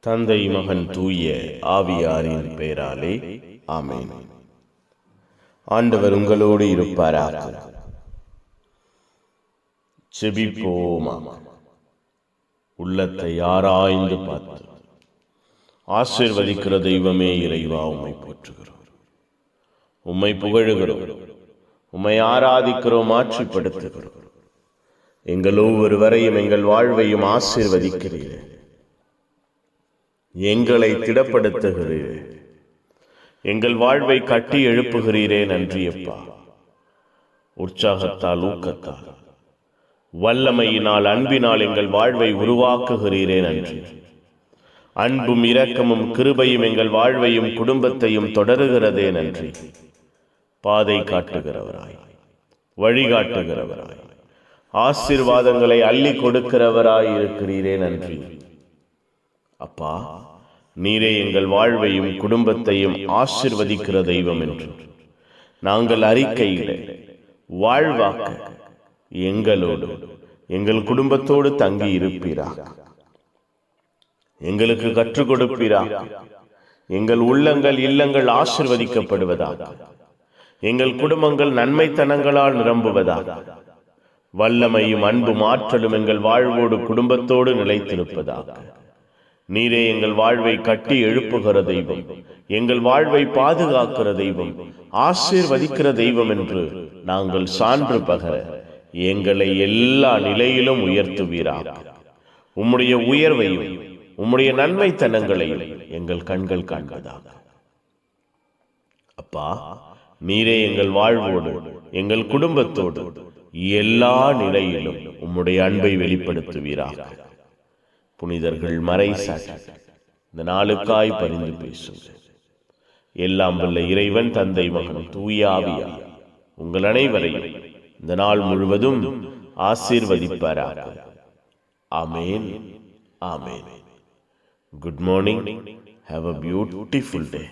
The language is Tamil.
தந்தை மகன் தூய ஆவியாரின் பெயராலே ஆமென். ஆண்டவர் உங்களோடு இருப்பாராக. செபிப்போமா. உள்ளத்தை ஆராய்ந்து பார்த்து ஆசீர்வதிக்கிற தெய்வமே இறைவா, உம்மை போற்றுகிறோம், உம்மை புகழுகிறோம், உம்மை ஆராதிக்கிறோம், ஆட்சிப்படுத்துகிறோம். எங்கள் ஒவ்வொருவரையும் எங்கள் வாழ்வையும் ஆசீர்வதிக்கிறீரே, எங்களை திடப்படுத்துகிறீரே, எங்கள் வாழ்வை கட்டி எழுப்புகிறீரே. நன்றியப்பா. உற்சாகத்தால், ஊக்கத்தால், வல்லமையினால், அன்பினால் எங்கள் வாழ்வை உருவாக்குகிறீரே. நன்றி. அன்பும் இரக்கமும் கிருபையும் எங்கள் வாழ்வையும் குடும்பத்தையும் தொடருகிறதே. நன்றி. பாதை காட்டுகிறவராய், வழிகாட்டுகிறவராய், ஆசீர்வாதங்களை அள்ளி கொடுக்கிறவராய் இருக்கிறீரே. நன்றி அப்பா. நீரே எங்கள் வாழ்வையும் குடும்பத்தையும் ஆசீர்வதிக்கிற தெய்வம் என்று நாங்கள் அறிக்கையிட வாழ்வாக்க எங்களோடு எங்கள் குடும்பத்தோடு தங்கி இருப்பீராக. எங்களுக்கு கற்றுக் கொடுப்பீராக. எங்கள் உள்ளங்கள் இல்லங்கள் ஆசீர்வதிக்கப்படுவதாக. எங்கள் குடும்பங்கள் நன்மைத்தனங்களால் நிரம்புவதாக. வல்லமையும் அன்பும் ஆற்றலும் எங்கள் வாழ்வோடு குடும்பத்தோடு நிலைத்திருப்பதாக. நீரே எங்கள் வாழ்வை கட்டி எழுப்புகிற தெய்வம், எங்கள் வாழ்வை பாதுகாக்கிற தெய்வம், ஆசீர்வதிக்கிற தெய்வம் என்று நாங்கள் சான்று பகர எங்களை எல்லா நிலையிலும் உயர்த்துவீராக. உம்முடைய உயர்வையும் உம்முடைய நன்மைத்தனங்களையும் எங்கள் கண்கள் காண்பதாக. அப்பா, நீரே எங்கள் வாழ்வோடு எங்கள் குடும்பத்தோடு எல்லா நிலையிலும் உம்முடைய அன்பை வெளிப்படுத்துவீராக. புனிதர்கள் மறை சாட்சி இந்த நாளுக்காய் பரிந்து பேசுங்க. எல்லாம் வல்ல இறைவன் தந்தை மகன் தூய ஆவியார் உங்கள் அனைவரையும் இந்த நாள் முழுவதும் ஆசீர்வதிப்பாராக. Amen. Amen. Good morning. Have a beautiful day.